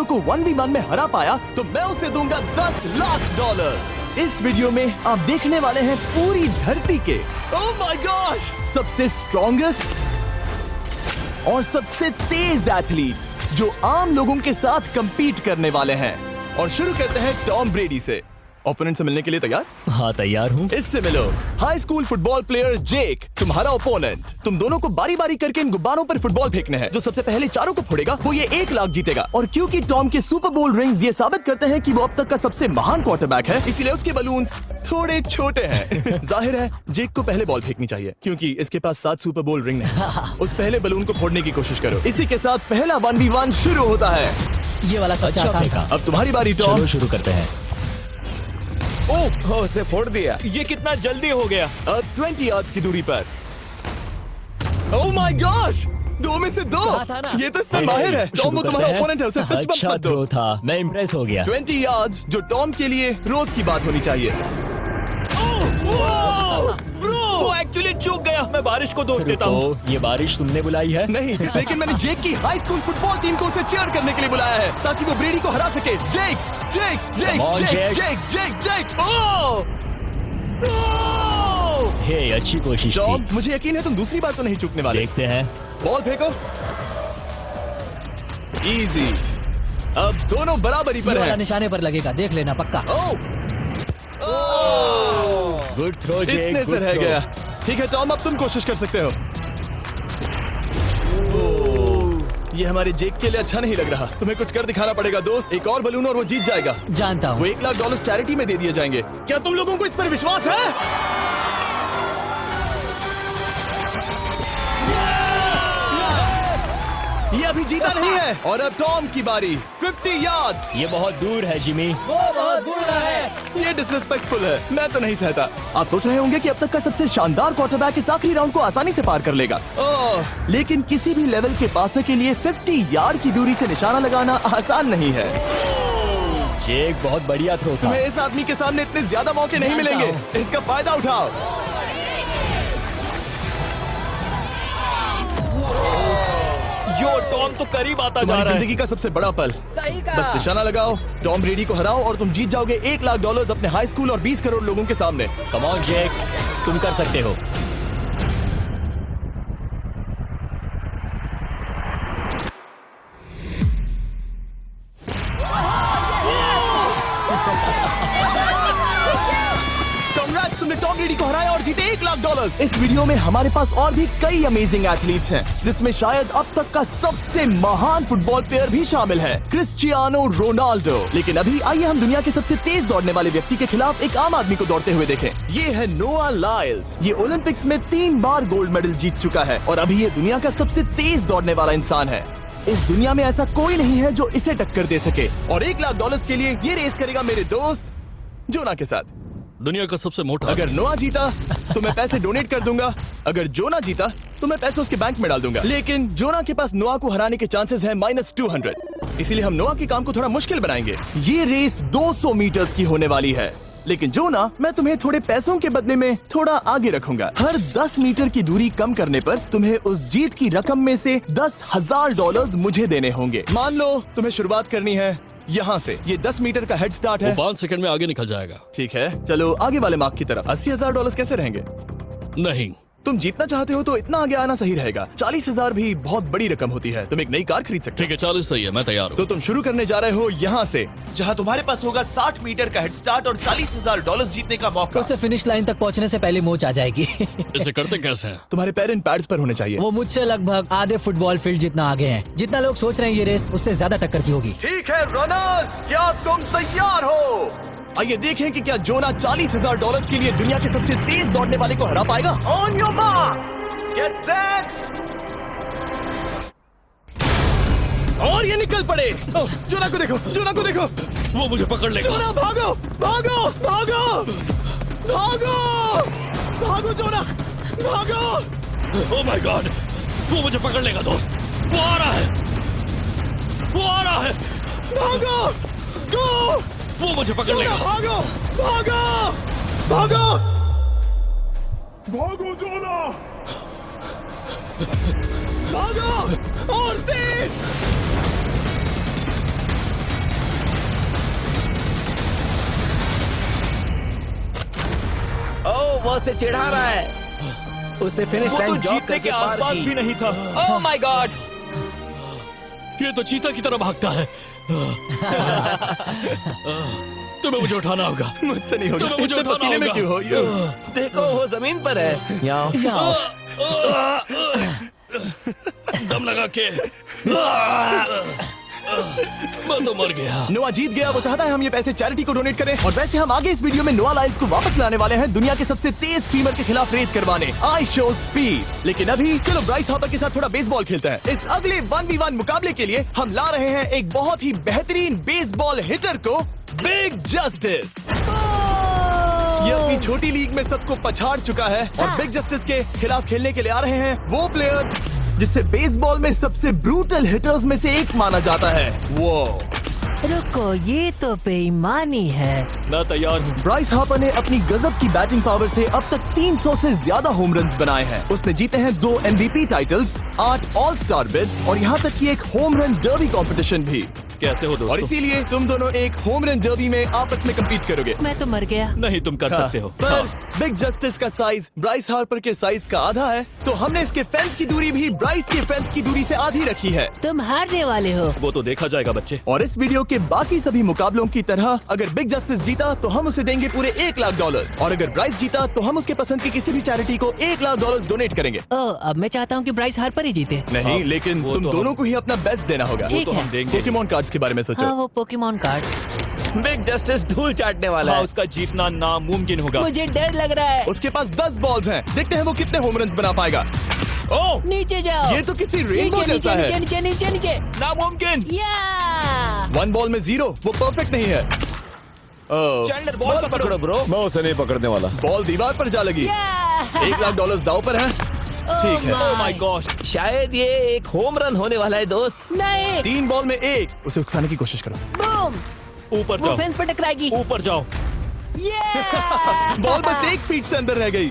को 1v1 में हरा पाया तो मैं उसे दूंगा $10 लाख। इस वीडियो में आप देखने वाले हैं पूरी धरती के ओह माय गॉश सबसे स्ट्रॉन्गेस्ट और सबसे तेज एथलीट्स जो आम लोगों के साथ compete करने वाले हैं। और शुरू करते हैं टॉम ब्रेडी से। ओपोनेंट से मिलने के लिए तैयार? हाँ तैयार हूँ। इससे मिलो। हाई स्कूल फुटबॉल प्लेयर जेक तुम्हारा ओपोनेंट। तुम दोनों को बारी बारी करके इन गुब्बारों पर फुटबॉल फेंकने हैं। जो सबसे पहले चारों को फोड़ेगा वो ये $1 लाख जीतेगा। और क्योंकि टॉम के सुपर बोल रिंग्स ये साबित करते हैं कि वो अब तक का सबसे महान क्वार्टरबैक है, इसीलिए उसके बलून्स थोड़े छोटे हैं। जाहिर है जेक को पहले बॉल फेंकनी चाहिए क्योंकि इसके पास 7 सुपर बोल रिंग है। उस पहले बलून को फोड़ने की कोशिश करो। इसी के साथ पहला 1v1 शुरू होता है। ये वाला सबसे आसान था। अब तुम्हारी बारी टॉम। शुरू करते हैं। ओह उसने फोड़ दिया। ये कितना जल्दी हो गया। अब 20 यार्ड्स की दूरी पर। ओह माय गॉश 2 में से 2। था ना? ये तो इसमें माहिर है। टॉम वो तुम्हारा ओपोनेंट है, उसे फिस्ट बम्प अच्छा मत दो। थ्रो था, मैं इम्प्रेस हो गया। 20 यार्ड्स जो टॉम के लिए रोज की बात होनी चाहिए। वो एक्चुअली चूक गया। मैं बारिश को दोष देता हूँ। तो ये बारिश तुमने बुलाई है? नहीं, लेकिन मैंने जेक की हाई स्कूल फुटबॉल टीम को उसे चीयर करने के लिए बुलाया है ताकि वो ब्रेडी को हरा सके। जेक जेक जेक Come on, जेक Jake. जेक जेक जेक ओह हे अच्छी कोशिश टॉम थी। मुझे यकीन है तुम दूसरी बार तो नहीं चूकने वाले। देखते हैं। बॉल फेंको। इजी। अब दोनों बराबरी ये पर वाला हैं। निशाने पर लगेगा, देख लेना पक्का। गुड थ्रो जेक, इतने से गुड रह थ्रो। गया। ठीक है टॉम अब तुम कोशिश कर सकते हो। ये हमारे जेक के लिए अच्छा नहीं लग रहा। तुम्हें कुछ कर दिखाना पड़ेगा दोस्त। एक और बलून और वो जीत जाएगा। जानता वो हूँ। $1 लाख चैरिटी में दे दिए जाएंगे। क्या तुम लोगों को इस पर विश्वास है? ये अभी जीता नहीं है। और अब टॉम की बारी। 50 यार्ड्स। ये बहुत दूर है जिमी। वो बहुत बुरा है। ये डिसरिस्पेक्टफुल है। मैं तो नहीं सहता। आप सोच रहे होंगे कि अब तक का सबसे शानदार क्वार्टरबैक इस आखिरी राउंड को आसानी से पार कर लेगा। ओह, लेकिन किसी भी लेवल के पासे के लिए 50 यार्ड की दूरी से निशाना लगाना आसान नहीं है। जेक बहुत बढ़िया थ्रो था। तुम्हें इस आदमी के सामने इतने ज्यादा मौके नहीं जानता मिलेंगे। इसका फायदा उठाओ। यो टॉम तो करीब आता जा तुम्हारी रहा है। जिंदगी का सबसे बड़ा पल। सही बस निशाना लगाओ, टॉम ब्रेडी को हराओ और तुम जीत जाओगे $1 लाख अपने हाई स्कूल और 20 करोड़ लोगों के सामने। कम ऑन जेक, तुम कर सकते हो। Congrats, तुमने टॉम ब्रेडी को हराया और जीते $1 लाख। इस वीडियो में हमारे पास और भी कई अमेजिंग एथलीट्स हैं, जिसमें शायद अब तक का सबसे महान फुटबॉल प्लेयर भी शामिल है, क्रिस्टियानो रोनाल्डो। लेकिन अभी आइए हम दुनिया के सबसे तेज दौड़ने वाले व्यक्ति के खिलाफ एक आम आदमी को दौड़ते हुए देखें। ये है नोआ लाइल्स। ये ओलंपिक्स में 3 बार गोल्ड मेडल जीत चुका है और अभी ये दुनिया का सबसे तेज दौड़ने वाला इंसान है। इस दुनिया में ऐसा कोई नहीं है जो इसे टक्कर दे सके। और $1 लाख के लिए ये रेस करेगा मेरे दोस्त जोना के साथ। दुनिया का सबसे मोटा। अगर नोआ जीता तो मैं पैसे डोनेट कर दूंगा। अगर जोना जीता तो मैं पैसे उसके बैंक में डाल दूंगा। लेकिन जोना के पास नोआ को हराने के चांसेस हैं -200। इसीलिए हम नोआ के काम को थोड़ा मुश्किल बनाएंगे। ये रेस 200 मीटर्स की होने वाली है। लेकिन जोना, मैं तुम्हें थोड़े पैसों के बदले में थोड़ा आगे रखूंगा। हर 10 मीटर की दूरी कम करने पर तुम्हें उस जीत की रकम में से $10,000 मुझे देने होंगे। मान लो तुम्हें शुरुआत करनी है यहाँ से। ये 10 मीटर का हेड स्टार्ट है। 5 सेकंड में आगे निकल जाएगा। ठीक है, चलो आगे वाले मार्क की तरफ। $80,000 कैसे रहेंगे? नहीं, तुम जीतना चाहते हो तो इतना आगे आना सही रहेगा। 40,000 भी बहुत बड़ी रकम होती है। तुम एक नई कार खरीद सकते ठीक है 40 सही है, मैं तैयार हो। हूँ। तो तुम शुरू करने जा रहे हो यहाँ से, जहाँ तुम्हारे पास होगा 60 मीटर का हेड स्टार्ट और $40,000 जीतने का मौका। उससे फिनिश लाइन तक पहुँचने से पहले मोच आ जाएगी। इसे करते कैसे हैं? तुम्हारे पैर इन पैड्स पर होने चाहिए। वो मुझसे लगभग आधे फुटबॉल फील्ड जितना आगे हैं। जितना लोग सोच रहे हैं ये रेस उससे ज्यादा टक्कर की होगी। ठीक है रनर्स, क्या तुम तैयार हो? आइए देखें कि क्या जोना $40,000 के लिए दुनिया के सबसे तेज दौड़ने वाले को हरा पाएगा। On your mark, get set, और ये निकल पड़े। जोना को देखो, जोना को देखो। वो मुझे पकड़ लेगा। जोना भागो, भागो, भागो, भागो, भागो जोना, भागो। ओह माय गॉड, वो मुझे पकड़ लेगा दोस्त। वो आ रहा है, वो आ रहा है। भागो, गो, वो मुझे पकड़ लेगा। भागो, भागो, भागो, भागो जोना! भागो और तेज। वो उसे चिढ़ा रहा है। उसने फिनिश वो तो लाइन जॉग जीतने करके के पार आसपास की। भी नहीं था। Oh my God! ये तो चीता की तरह भागता है। तुम्हें मुझे उठाना होगा। मुझसे नहीं होगा। तुम्हें मुझे इतने उठाना पसीने में होगा। क्यों हो? देखो वो जमीन पर है। याओ। दम लगा के। मैं तो मर गया। नोआ जीत गया। वो चाहता है हम ये पैसे चैरिटी को डोनेट करें। और वैसे हम आगे इस वीडियो में नोआ लाइल्स को वापस लाने वाले हैं दुनिया के सबसे तेज स्ट्रीमर के खिलाफ रेस करवाने। I show speed. लेकिन अभी चलो ब्राइस हार्पर के साथ थोड़ा बेसबॉल खेलते हैं। इस अगले 1v1 मुकाबले के लिए हम ला रहे हैं एक बहुत ही बेहतरीन बेसबॉल हिटर को, बिग जस्टिस। ये अपनी छोटी लीग में सबको पछाड़ चुका है और बिग जस्टिस के खिलाफ खेलने के लिए आ रहे हैं वो प्लेयर जिसे बेसबॉल में सबसे ब्रूटल हिटर्स में से एक माना जाता है। वो रुको, ये तो बेईमानी है। मैं तैयार हूँ। ब्राइस हार्पर ने अपनी गजब की बैटिंग पावर से अब तक 300 से ज्यादा होम रन्स बनाए हैं। उसने जीते हैं 2 MVP titles, 8 all star bids और यहाँ तक कि एक होम रन डर्बी कंपटीशन भी। कैसे हो और दोस्तों? इसीलिए तुम दोनों एक होम रन डर्बी में आपस में कम्पीट करोगे। मैं तो मर गया। नहीं, तुम कर सकते हो। पर बिग जस्टिस का साइज ब्राइस हार्पर के साइज का आधा है, तो हमने इसके फेंस की दूरी भी ब्राइस के फेंस की दूरी से आधी रखी है। तुम हारने वाले हो। वो तो देखा जाएगा बच्चे। और इस वीडियो के बाकी सभी मुकाबलों की तरह अगर बिग जस्टिस जीता तो हम उसे देंगे पूरे $1 लाख और अगर ब्राइस जीता तो हम उसके पसंद की किसी भी चैरिटी को $1 लाख डोनेट करेंगे। ओह, अब मैं चाहता हूँ कि ब्राइस हार्पर ही जीते। नहीं, लेकिन वो तुम तो दोनों को ही अपना बेस्ट देना होगा। ठीक तो है। हम देंगे। पोकेमॉन कार्ड्स के बारे में सोचो। हाँ, वो पोकेमॉन कार्ड। बिग जस्टिस धूल चाटने वाला हाँ, है। उसका जीतना नामुमकिन होगा। मुझे डर लग रहा है। उसके पास 10 बॉल्स हैं। देखते हैं वो कितने होम रन्स बना पाएगा। ओह, नीचे जाओ। ये तो किसी रेनबो नीचे जैसा नीचे है। नीचे नीचे नीचे। नामुमकिन। या 1 बॉल में 0, वो परफेक्ट नहीं है। चैंडलर बॉल को पकड़ो ब्रो। मैं उसे नहीं पकड़ने वाला। बॉल दीवार पर जा लगी। $1 लाख दाव पर है। ठीक है। Oh my God. शायद ये एक होम रन होने वाला है दोस्त। नहीं। 3 बॉल में 1, उसे उकसाने की कोशिश करो। बूम। ऊपर वो जाओ। फेंस पर टकराएगी। ऊपर जाओ। बॉल बस 1 फीट से अंदर रह गई।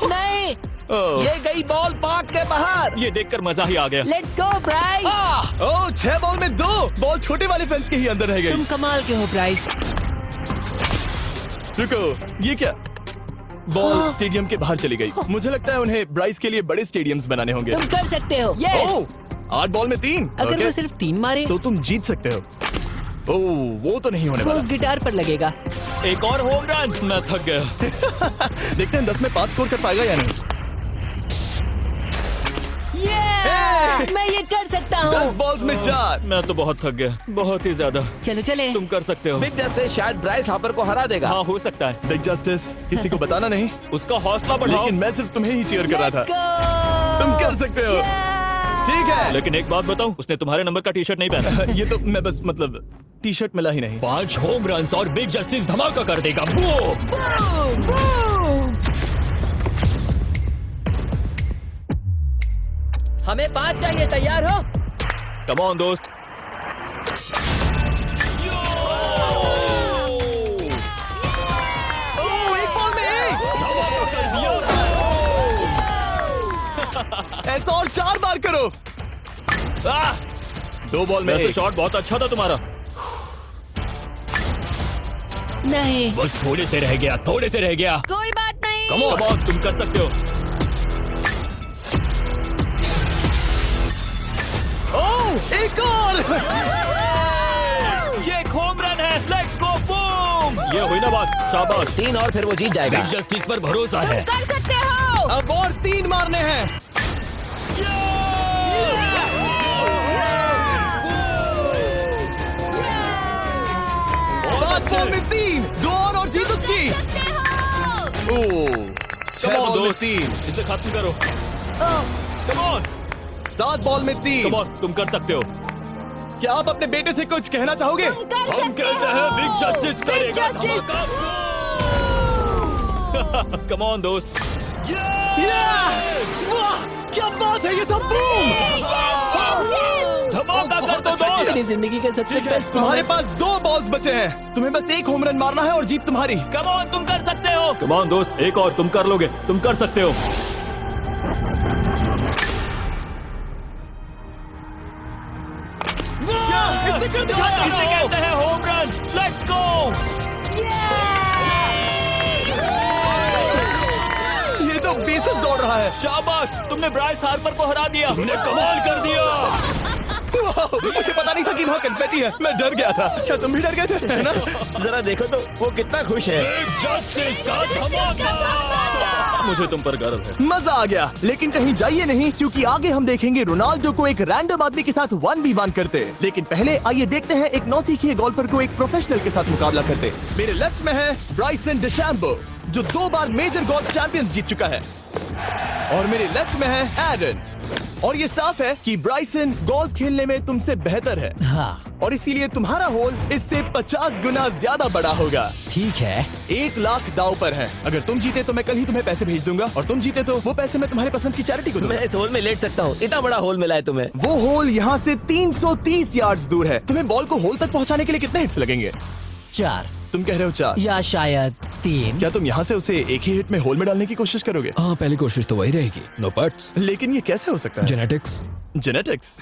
नहीं। ये गई बॉल पार्क के बाहर। ये देखकर मजा ही आ गया। Let's go Bryce. Oh, 6 ball में 2, बॉल छोटे वाले फेंस के ही अंदर रह तुम गई। कमाल के हो ब्राइस। रुको, ये क्या? बॉल स्टेडियम के बाहर चली गई। मुझे लगता है उन्हें ब्राइस के लिए बड़े स्टेडियम्स बनाने होंगे। तुम कर सकते हो। यस। ओह, 8 बॉल में 3। अगर ओके, वो सिर्फ 3 मारे तो तुम जीत सकते हो। ओह, वो तो नहीं होने वो वाला। उस गिटार पर लगेगा। एक और होम रन। मैं थक गया। देखते हैं 10 में 5 स्कोर कर पाएगा या नहीं। मैं ये कर सकता 10 हूँ। बॉल्स में 4। मैं तो बहुत थक गया, बहुत ही ज्यादा। चलो चले। तुम कर सकते हो। बिग जस्टिस शायद ब्राइस हार्पर को हरा देगा। हाँ, हो सकता है। बिग जस्टिस, किसी को बताना नहीं, उसका हौसला बढ़ाओ। लेकिन मैं सिर्फ तुम्हें ही चीयर कर रहा Let's था। go! तुम कर सकते हो। ठीक है। लेकिन एक बात बताऊं, उसने तुम्हारे नंबर का टी शर्ट नहीं पहना। ये तो मैं बस मतलब टी शर्ट मिला ही नहीं। 5 होम रन्स और बिग जस्टिस धमाका कर देगा। बूम! हमें 5 चाहिए। तैयार हो? कम ऑन दोस्त। ओह, 1 बॉल में 1। ऐसा और 4 बार करो। 2 बॉल में वैसे 1। शॉट बहुत अच्छा था तुम्हारा। नहीं। बस थोड़े से रह गया, थोड़े से रह गया। कोई बात नहीं। कम ऑन, तुम कर सकते हो। ओह, एक और। ये एक होम रन है। Let's go, boom! ये हुई ना बात। शाबाश। 3 और फिर वो जीत जाएगा। बिग जस्टिस पर भरोसा है। कर सकते हो। अब और 3 मारने हैं। 5 बॉल में 3, 2 और जीत उसकी। ओह, 6 Come on, बॉल में दोस्त। 3, इसे खत्म करो। कम ऑन, 7 बॉल में 3। कम ऑन, तुम कर सकते हो। क्या आप अपने बेटे से कुछ कहना चाहोगे? हम कहते हैं बिग जस्टिस करेगा धमाका। कम ऑन दोस्त। वाह, क्या बात है, ये था बूम। धमाका कर दो अच्छा किया। दोस्त। मेरी जिंदगी का सबसे बेस्ट तुम्हारे पास 2 बॉल्स बचे हैं। तुम्हें बस 1 होम रन मारना है और जीत तुम्हारी। कम ऑन, तुम कर सकते हो। कम ऑन दोस्त, एक और, तुम कर लोगे, तुम कर सकते हो। इसने कर दिखाया। इसे कहते हैं home run. Let's go. Basis दौड़ रहा है। शाबाश, तुमने ब्राइस हार्पर को हरा दिया। तुमने कमाल कर दिया। वाह, मुझे पता नहीं था कि वहाँ कन्फेटी है। मैं डर गया था। क्या तुम भी डर गए थे? है ना? जरा देखो तो वो कितना खुश है। बिग जस्टिस का धमाका। मुझे तुम पर गर्व है। मजा आ गया। लेकिन कहीं जाइए नहीं, क्योंकि आगे हम देखेंगे रोनाल्डो को एक रैंडम आदमी के साथ 1v1 करते। लेकिन पहले आइए देखते हैं एक नौसिखिए गोल्फर को एक प्रोफेशनल के साथ मुकाबला करते। मेरे लेफ्ट में है ब्राइसन डिशैम्बो, जो 2 बार मेजर गोल्फ चैंपियंस जीत चुका है, और मेरे लेफ्ट में है एरन। और ये साफ है कि ब्राइसन गोल्फ खेलने में तुमसे बेहतर है, हाँ और इसीलिए तुम्हारा होल इससे 50 गुना ज्यादा बड़ा होगा। ठीक है। 1 लाख दाव पर है। अगर तुम जीते तो मैं कल ही तुम्हें पैसे भेज दूंगा, और तुम जीते तो वो पैसे मैं तुम्हारे पसंद की चैरिटी को दूंगा। मैं इस होल में लेट सकता हूँ, इतना बड़ा होल मिला है तुम्हें। वो होल यहाँ से 330 यार्ड्स दूर है। तुम्हें बॉल को होल तक पहुँचाने के लिए कितने हिट्स लगेंगे? 4 तुम कह रहे हो 4? या शायद 3। क्या तुम यहाँ से उसे एक ही हिट में होल में डालने की कोशिश करोगे? हाँ, पहली कोशिश तो वही रहेगी। नो पट्स, लेकिन ये कैसे हो सकता है? जेनेटिक्स। जेनेटिक्स।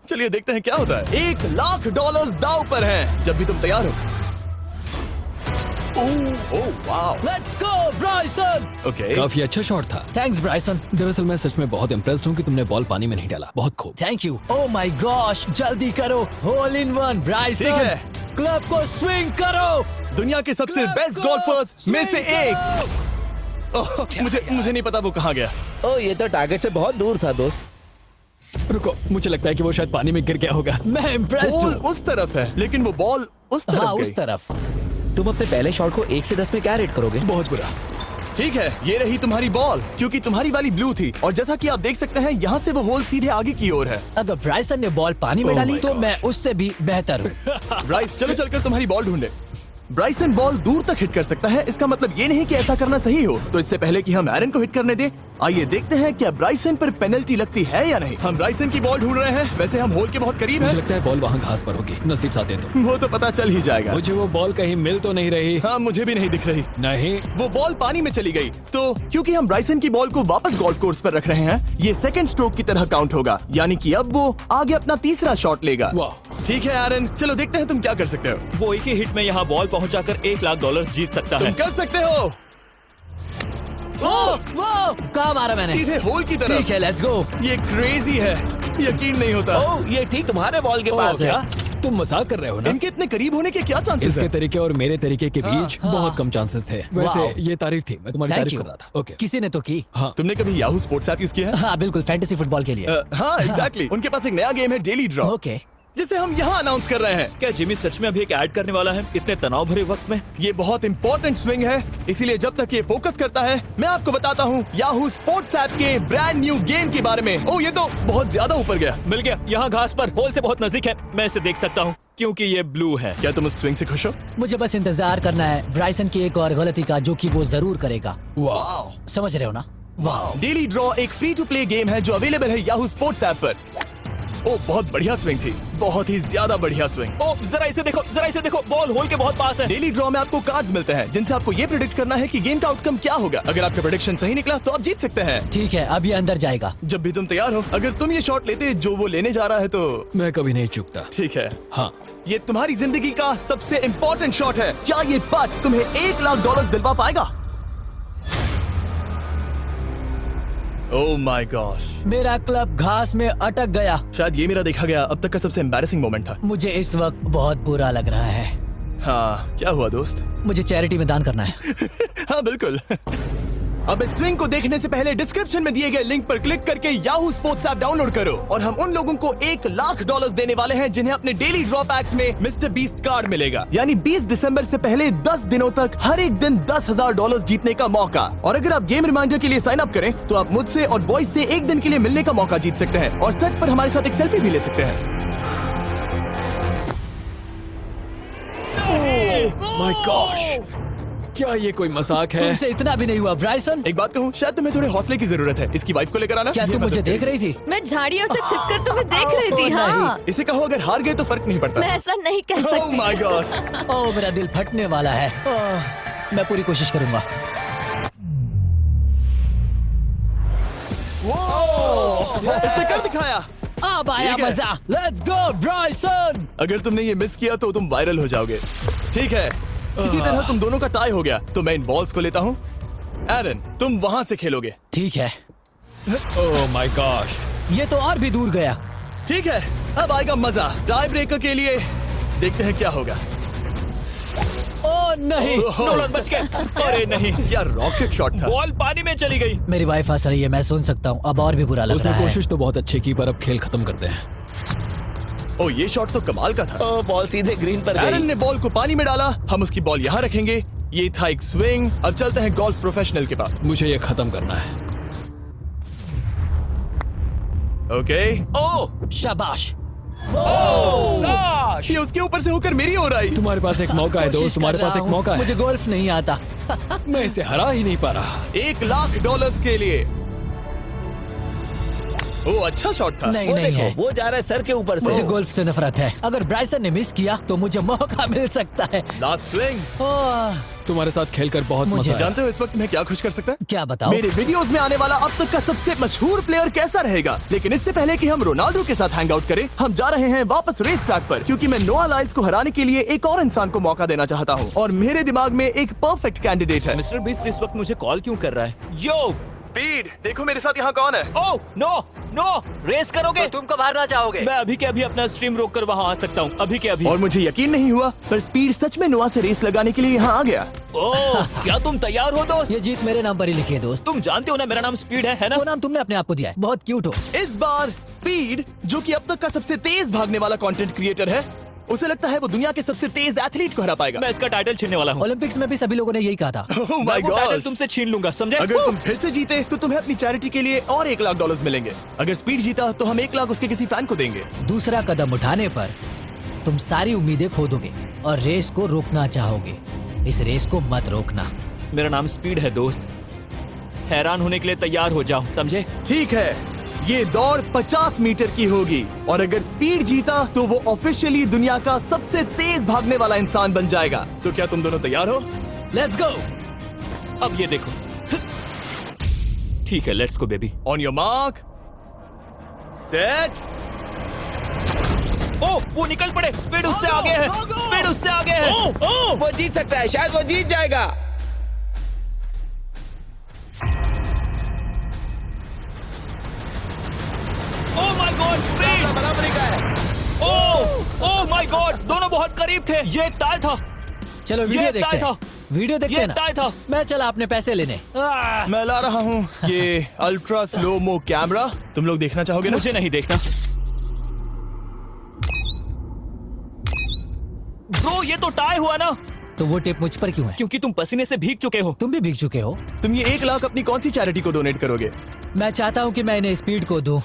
चलिए देखते हैं क्या होता है। $1 लाख दाव पर हैं, जब भी तुम तैयार हो। Oh wow, let's go Bryson. Okay. काफी अच्छा शॉट था। Thanks Bryson. दरअसल मैं सच में बहुत इम्प्रेस्ड हूँ कि तुमने बॉल पानी में नहीं डाला। बहुत खूब। Thank you. Oh my gosh, जल्दी करो। होल इन 1 ब्राइसन। ठीक है। क्लब को स्विंग करो। दुनिया के सबसे बेस्ट गोल्फर्स में से एक। ओह, मुझे नहीं पता वो कहाँ गया। ओ, ये तो टारगेट से बहुत दूर था दोस्त। रुको, मुझे लगता है कि वो शायद पानी में गिर गया होगा। मैं इम्प्रेस्ड बॉल हूँ। उस तरफ है, लेकिन वो बॉल उस तरफ हाँ, गई। उस तरफ। तुम अपने पहले शॉट को 1 से 10 में क्या रेट करोगे? बहुत बुरा। ठीक है, ये रही तुम्हारी बॉल, क्योंकि तुम्हारी वाली ब्लू थी, और जैसा कि आप देख सकते हैं यहाँ से वो होल सीधे आगे की ओर है। अगर ब्राइसन ने बॉल पानी में Oh डाली my तो gosh. मैं उससे भी बेहतर हूँ। ब्राइस, चलो चलकर तुम्हारी बॉल ढूंढे। ब्राइसन बॉल दूर तक हिट कर सकता है, इसका मतलब ये नहीं कि ऐसा करना सही हो। तो इससे पहले कि हम एरन को हिट करने दें, आइए देखते हैं क्या ब्राइसन पर पेनल्टी लगती है या नहीं। हम ब्राइसन की बॉल ढूंढ रहे हैं। वैसे हम होल के बहुत करीब मुझे हैं। लगता है बॉल वहाँ घास पर होगी। नसीब साथ दे तो। वो तो पता चल ही जाएगा। मुझे वो बॉल कहीं मिल तो नहीं रही। हाँ, मुझे भी नहीं दिख रही। नहीं। वो बॉल पानी में चली गई। तो क्योंकि हम ब्राइसन की बॉल को वापस गोल्फ कोर्स पर रख रहे हैं, ये सेकंड स्ट्रोक की तरह काउंट होगा, यानी कि अब वो आगे अपना तीसरा शॉट लेगा। वाह। ठीक है एरन, चलो देखते हैं तुम क्या कर सकते हो। वो एक ही हिट में यहाँ बॉल पहुँचाकर $1 लाख जीत सकता तुम है। कर सकते हो। ओह, वो कहाँ मारा मैंने? सीधे होल की तरफ। ठीक है, लेट्स गो। ये क्रेजी है, यकीन नहीं होता। ओ, ये ठीक तुम्हारे बॉल के पास क्या? है। तुम मजाक कर रहे हो ना? इनके इतने करीब होने के क्या चांसेस इसके हैं? तरीके और मेरे तरीके के बीच बहुत कम चांसेस थे। वैसे वाओ। ये तारीफ थी, मैं तुम्हारी थैंक तारीफ यू। कर रहा था। ओके। किसी ने तो की। हाँ। तुमने कभी याहू स्पोर्ट्स ऐप यूज किया है? हाँ बिल्कुल, फैंटेसी फुटबॉल के लिए। हाँ, एग्जैक्टली। उनके पास एक नया गेम है, डेली ड्रॉ, ओके। जिसे हम यहाँ अनाउंस कर रहे हैं। क्या जिमी सच में अभी एक ऐड करने वाला है इतने तनाव भरे वक्त में? ये बहुत इंपॉर्टेंट स्विंग है, इसीलिए जब तक ये फोकस करता है, मैं आपको बताता हूँ याहू स्पोर्ट्स ऐप के ब्रांड न्यू गेम के बारे में। ओह, ये तो बहुत ज्यादा ऊपर गया। मिल गया। यहाँ घास पर होल से बहुत नजदीक है। मैं इसे देख सकता हूँ क्योंकि ये ब्लू है। क्या तुम उस स्विंग से खुश हो? मुझे बस इंतजार करना है ब्राइसन की एक और गलती का, जो कि वो जरूर करेगा। वाह। समझ रहे हो ना? वाह। डेली ड्रॉ एक फ्री टू प्ले गेम है जो अवेलेबल है याहू स्पोर्ट्स ऐप पर। ओ, बहुत बढ़िया स्विंग थी, बहुत ही ज्यादा बढ़िया स्विंग। ओ, जरा इसे देखो, जरा इसे देखो, बॉल होल के बहुत पास है। डेली ड्रॉ में आपको कार्ड्स मिलते हैं, जिनसे आपको ये प्रेडिक्ट करना है कि गेम का आउटकम क्या होगा। अगर आपका प्रेडिक्शन सही निकला तो आप जीत सकते हैं। ठीक है, अब ये अंदर जाएगा। जब भी तुम तैयार हो, अगर तुम ये शॉट लेते जो वो लेने जा रहा है तो मैं कभी नहीं चूकता। ठीक है। हाँ। ये तुम्हारी जिंदगी का सबसे इम्पोर्टेंट शॉट है। क्या ये पट तुम्हें $1 लाख दिलवा पाएगा? ओह माय गॉश, मेरा क्लब घास में अटक गया। शायद ये मेरा देखा गया अब तक का सबसे एम्बैरेसिंग मोमेंट था। मुझे इस वक्त बहुत बुरा लग रहा है। हाँ, क्या हुआ दोस्त? मुझे चैरिटी में दान करना है। हाँ बिल्कुल। अब इस स्विंग को देखने से पहले डिस्क्रिप्शन में दिए गए लिंक पर क्लिक करके याहू स्पोर्ट्स ऐप डाउनलोड करो, और हम उन लोगों को $1 लाख देने वाले हैं जिन्हें अपने डेली ड्रॉ पैक्स में मिस्टर बीस्ट कार्ड मिलेगा। यानी 20 दिसंबर से पहले 10 दिनों तक हर एक दिन $10,000 जीतने का मौका। और अगर आप गेम रिमाइंडर के लिए साइन अप करें तो आप मुझसे और बॉयज से एक दिन के लिए मिलने का मौका जीत सकते हैं, और सेट पर हमारे साथ एक सेल्फी भी ले सकते हैं। माय गॉश, क्या ये कोई मजाक है? तुमसे इतना भी नहीं हुआ ब्राइसन। एक बात कहूँ, शायद तुम्हें थोड़े हौसले की जरूरत है। इसकी वाइफ को लेकर आना। क्या ये तुम मुझे मदद देख करेगी। रही थी? मैं झाड़ियों से छिपकर तुम्हें देख रही थी। हाँ, इसे कहो अगर हार गए तो फर्क नहीं पड़ता। मैं ऐसा नहीं कह ओह सकती। My God. ओह, मेरा दिल फटने वाला है। मैं पूरी कोशिश करूंगा। इसने कर दिखाया। अब आया ठीक है। मजा। Let's go Bryson. अगर तुमने ये मिस किया तो तुम वायरल हो जाओगे। ठीक है, इसी तरह तुम दोनों का टाई हो गया, तो मैं इन बॉल्स को लेता हूँ एरन, तुम वहां से खेलोगे। ठीक है, ओह माय गॉश। ये तो और भी दूर गया। ठीक है, अब आएगा मजा। टाई ब्रेकर के लिए देखते हैं क्या होगा। ओ नहीं, नोलन बच गए। अरे नहीं, क्या रॉकेट शॉट था। बॉल पानी में चली गई। मेरी वाइफ हंस रही है, मैं सुन सकता हूँ। अब और भी बुरा लग उसने रहा है। कोशिश तो बहुत अच्छी की, पर अब खेल खत्म करते हैं। ओ, ये शॉट तो कमाल का था। ओ, बॉल सीधे ग्रीन पर एरन गई। ने बॉल को पानी में डाला, हम उसकी बॉल यहाँ रखेंगे। ये था एक स्विंग। अब चलते हैं गोल्फ प्रोफेशनल के पास। मुझे ये खत्म करना है। ओके। ओह शाबाश। गॉश। ये उसके ऊपर से होकर मेरी ओर आई। तुम्हारे पास एक मौका है दोस्त, कोशिश तुम्हारे कर पास रहा एक हूँ। मौका है। मुझे गोल्फ नहीं आता। मैं इसे हरा ही नहीं पा रहा। $1,00,000 के लिए। ओ, अच्छा शॉट था। नहीं वो नहीं देखो, है। वो जा रहा है सर के ऊपर से। मुझे गोल्फ से नफरत है। अगर ब्राइसन ने मिस किया तो मुझे मौका मिल सकता है। Last swing. ओह, तुम्हारे साथ खेलकर बहुत मुझे मजा आया। जानते हो इस वक्त मैं क्या खुश कर सकता है? क्या बताओ? मेरे वीडियोस में आने वाला अब तक का सबसे मशहूर प्लेयर कैसा रहेगा। लेकिन इससे पहले कि हम रोनाल्डो के साथ हैंग आउट करें, हम जा रहे हैं वापस रेस ट्रैक पर, क्योंकि मैं नोआ लाइल्स को हराने के लिए एक और इंसान को मौका देना चाहता हूँ। और मेरे दिमाग में एक परफेक्ट कैंडिडेट है। मिस्टर बीस्ट इस वक्त मुझे कॉल क्यों कर रहा है? यो, स्पीड, देखो मेरे साथ यहाँ कौन है। ओह नो नो, रेस करोगे? तुम कब हारना चाहोगे? मैं अभी के अभी अपना स्ट्रीम रोक कर वहाँ आ सकता हूँ। अभी के अभी। और मुझे यकीन नहीं हुआ, पर स्पीड सच में नोआ से रेस लगाने के लिए यहाँ आ गया। ओह, क्या तुम तैयार हो दोस्त? ये जीत मेरे नाम पर ही लिखी है दोस्त। तुम जानते हो ना मेरा नाम स्पीड है ना? वो नाम तुमने अपने आप को दिया है। बहुत क्यूट हो। इस बार स्पीड, जो कि अब तक का सबसे तेज भागने वाला कंटेंट क्रिएटर है, उसे लगता है वो दुनिया के सबसे तेज एथलीट को हरा पाएगा। मैं इसका टाइटल छीनने वाला हूँ। ओलंपिक्स में भी सभी लोगों ने यही कहा था। Oh मैं my वो टाइटल gosh! तुमसे छीन लूंगा, समझे? अगर तुम फिर से जीते तो तुम्हें अपनी चैरिटी के लिए और $1,00,000 मिलेंगे। अगर स्पीड जीता तो हम 1,00,000 उसके किसी फैन को देंगे। दूसरा कदम उठाने पर तुम सारी उम्मीदें खो दोगे और रेस को रोकना चाहोगे। इस रेस को मत रोकना। मेरा नाम स्पीड है दोस्त। हैरान होने के लिए तैयार हो जाओ, समझे? ठीक है, ये दौड़ 50 मीटर की होगी और अगर स्पीड जीता तो वो ऑफिशियली दुनिया का सबसे तेज भागने वाला इंसान बन जाएगा। तो क्या तुम दोनों तैयार हो? Let's go. अब ये देखो। ठीक है, let's go baby. On your mark, set. Oh, वो निकल पड़े। स्पीड उससे आगे है। स्पीड उससे आगे है। वो जीत सकता है, शायद वो जीत जाएगा। ओह माय गॉड, स्पीड बराबरी का है। ओह माय गॉड, दोनों बहुत करीब थे। ये टाई था। चलो वीडियो ये देखते टाई हैं। वीडियो देखते ये हैं ना। टाई था। मैं चला अपने पैसे लेने। मैं ला रहा हूँ ये अल्ट्रा स्लो मो कैमरा। तुम लोग देखना चाहोगे ना? मुझे नहीं देखना। ब्रो, ये तो टाई हुआ ना? तो वो टेप मुझ पर क्यों है? क्योंकि तुम पसीने से भीग चुके हो। तुम भी भीग चुके हो। तुम ये 1,00,000 अपनी कौन सी चैरिटी को डोनेट करोगे? मैं चाहता हूँ कि मैं इन्हें स्पीड को दूं,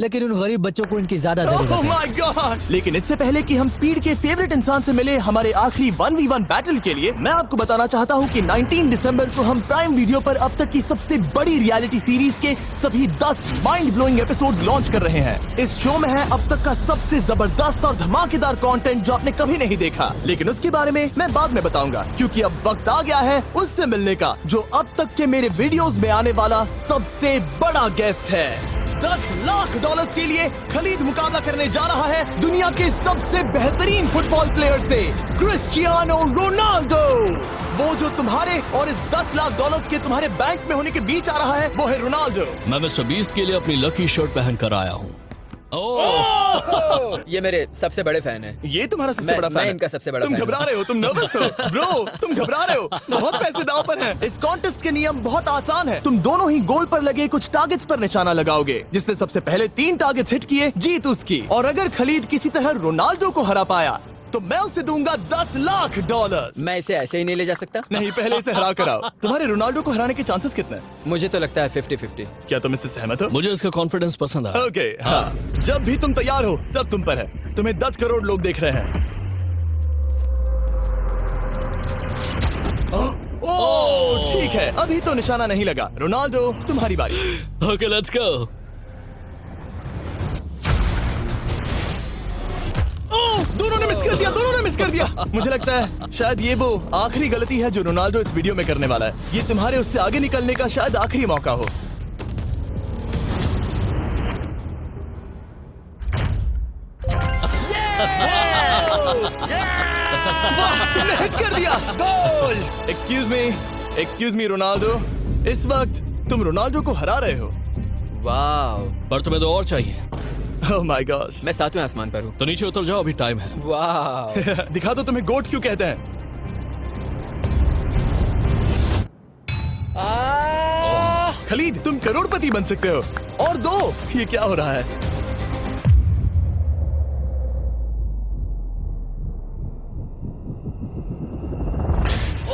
लेकिन उन गरीब बच्चों को इनकी ज्यादा जरूरत Oh है। my gosh! लेकिन इससे पहले कि हम स्पीड के फेवरेट इंसान से मिले हमारे आखिरी 1v1 बैटल के लिए, मैं आपको बताना चाहता हूँ कि 19 दिसंबर को हम प्राइम वीडियो पर अब तक की सबसे बड़ी रियलिटी सीरीज के सभी 10 माइंड ब्लोइंग एपिसोड्स लॉन्च कर रहे हैं। इस शो में है अब तक का सबसे जबरदस्त और धमाकेदार कंटेंट जो आपने कभी नहीं देखा, लेकिन उसके बारे में मैं बाद में बताऊंगा, क्योंकि अब वक्त आ गया है उससे मिलने का जो अब तक के मेरे वीडियोस में आने वाला सबसे बड़ा गेस्ट है। $10,00,000 के लिए खलीद मुकाबला करने जा रहा है दुनिया के सबसे बेहतरीन फुटबॉल प्लेयर से, क्रिस्टियानो रोनाल्डो। वो जो तुम्हारे और इस $10,00,000 के तुम्हारे बैंक में होने के बीच आ रहा है, वो है रोनाल्डो। मैं मिस्टर बीस्ट के लिए अपनी लकी शर्ट पहन कर आया हूँ। ये मेरे सबसे बड़े फैन हैं। ये तुम्हारा सबसे मैं- बड़ा फैन मैं है। इनका सबसे बड़ा तुम फैन घबरा हूं। रहे हो, तुम नर्वस हो ब्रो, तुम घबरा रहे हो। बहुत पैसे दांव पर हैं। इस कॉन्टेस्ट के नियम बहुत आसान है। तुम दोनों ही गोल पर लगे कुछ टारगेट्स पर निशाना लगाओगे। जिसने सबसे पहले 3 टारगेट्स हिट किए जीत उसकी। और अगर खलीद किसी तरह रोनाल्डो को हरा पाया तो मैं उसे दूंगा $10,00,000। मैं इसे ऐसे ही नहीं ले जा सकता। नहीं, पहले इसे हरा कर आओ। तुम्हारे रोनाल्डो को हराने के चांसेस कितने हैं? मुझे तो लगता है 50-50। क्या तुम इससे सहमत हो? मुझे इसका कॉन्फिडेंस पसंद आया। ओके, हाँ। जब भी तुम तैयार हो सब तुम पर है। तुम्हें 10 करोड़ लोग देख रहे हैं। ओह, ठीक है, अभी तो निशाना नहीं लगा। रोनाल्डो, तुम्हारी बारी। Okay, let's go. ओह, दोनों ने मिस कर दिया, दोनों ने मिस कर दिया। मुझे लगता है शायद ये वो आखिरी गलती है जो रोनाल्डो इस वीडियो में करने वाला है। ये तुम्हारे उससे आगे निकलने का शायद आखिरी मौका हो। वाह, तुमने हिट कर दिया। Goal. Excuse me, excuse me Ronaldo, इस वक्त तुम रोनाल्डो को हरा रहे हो। वाह, पर तुम्हें तो और चाहिए। Oh my God. मैं 7वें आसमान पर हूँ। तो नीचे उतर जाओ, अभी टाइम है। वाह, दिखा दो तुम्हें गोट क्यों कहते हैं। खलीद, तुम करोड़पति बन सकते हो। और दो, ये क्या हो रहा है?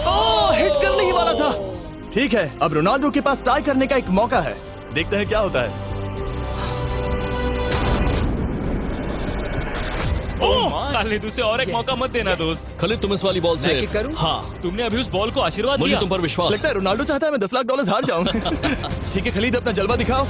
ओह, हिट करने ही वाला था। ठीक है, अब रोनाल्डो के पास टाई करने का एक मौका है। देखते हैं क्या होता है। खालिद, उसे और एक मौका मत देना दोस्त। खलीद, तुम इस वाली बॉल मैं से किक करूं? हाँ, तुमने अभी उस बॉल को आशीर्वाद मुझे दिया। तुम पर विश्वास लगता है रोनाल्डो चाहता है मैं $10 लाख हार जाऊं। ठीक है खलीद, अपना जलवा दिखाओ।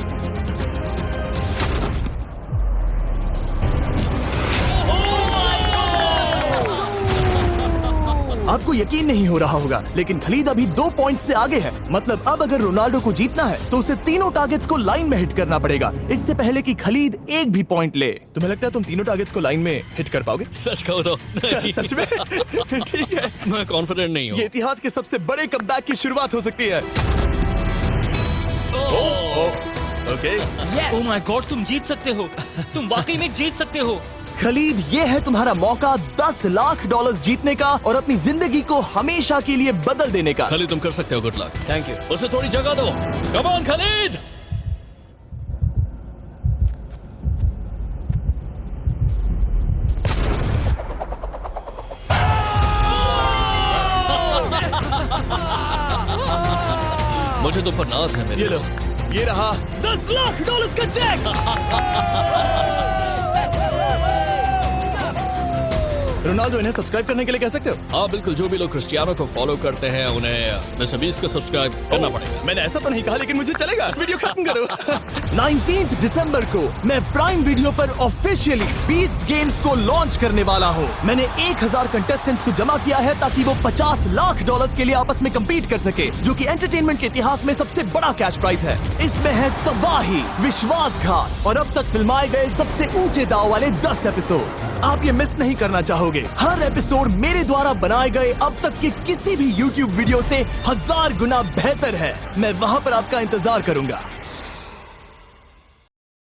आपको यकीन नहीं हो रहा होगा, लेकिन खलीद अभी 2 पॉइंट से आगे है। मतलब अब अगर रोनाल्डो को जीतना है तो उसे तीनों टारगेट्स को लाइन में हिट करना पड़ेगा, इससे पहले कि खलीद एक भी पॉइंट ले। तुम्हें लगता है तुम तीनों टारगेट्स को लाइन में हिट कर पाओगे? सच कहो तो नहीं। सच में? ठीक है, मैं कॉन्फिडेंट नहीं हूँ। ये इतिहास के सबसे बड़े कमबैक की शुरुआत हो सकती है। ओके ओह माय गॉड, तुम जीत सकते हो। तुम वाकई में जीत सकते हो। खलीद, ये है तुम्हारा मौका $10 लाख जीतने का और अपनी जिंदगी को हमेशा के लिए बदल देने का। खलीद, तुम कर सकते हो। Good luck. Thank you. उसे थोड़ी जगह दो। Come on Khalid. मुझे तुम पर नाज है मेरे ये लो, दोस्त। ये रहा $10 लाख का चेक। रोनाल्डो, इन्हें सब्सक्राइब करने के लिए कह सकते हो? हाँ बिल्कुल, जो भी लोग क्रिस्टियानो को फॉलो करते हैं उन्हें मिस्टर बीस्ट को सब्सक्राइब करना पड़ेगा। मैंने ऐसा तो नहीं कहा, लेकिन मुझे चलेगा। वीडियो खत्म करो। 19 दिसंबर को मैं प्राइम वीडियो पर ऑफिशियली बीस्ट गेम्स को लॉन्च करने वाला हूँ। मैंने 1000 कंटेस्टेंट्स को जमा किया है ताकि वो $50 लाख के लिए आपस में कम्पीट कर सके, जो कि एंटरटेनमेंट के इतिहास में सबसे बड़ा कैश प्राइज है। इसमें है तबाही, विश्वासघात और अब तक फिल्माए गए सबसे ऊंचे दाव वाले 10 एपिसोड्स। आप ये मिस नहीं करना चाहोगे। हर एपिसोड मेरे द्वारा बनाए गए अब तक के किसी भी YouTube वीडियो से 1000 गुना बेहतर है। मैं वहाँ पर आपका इंतजार करूंगा।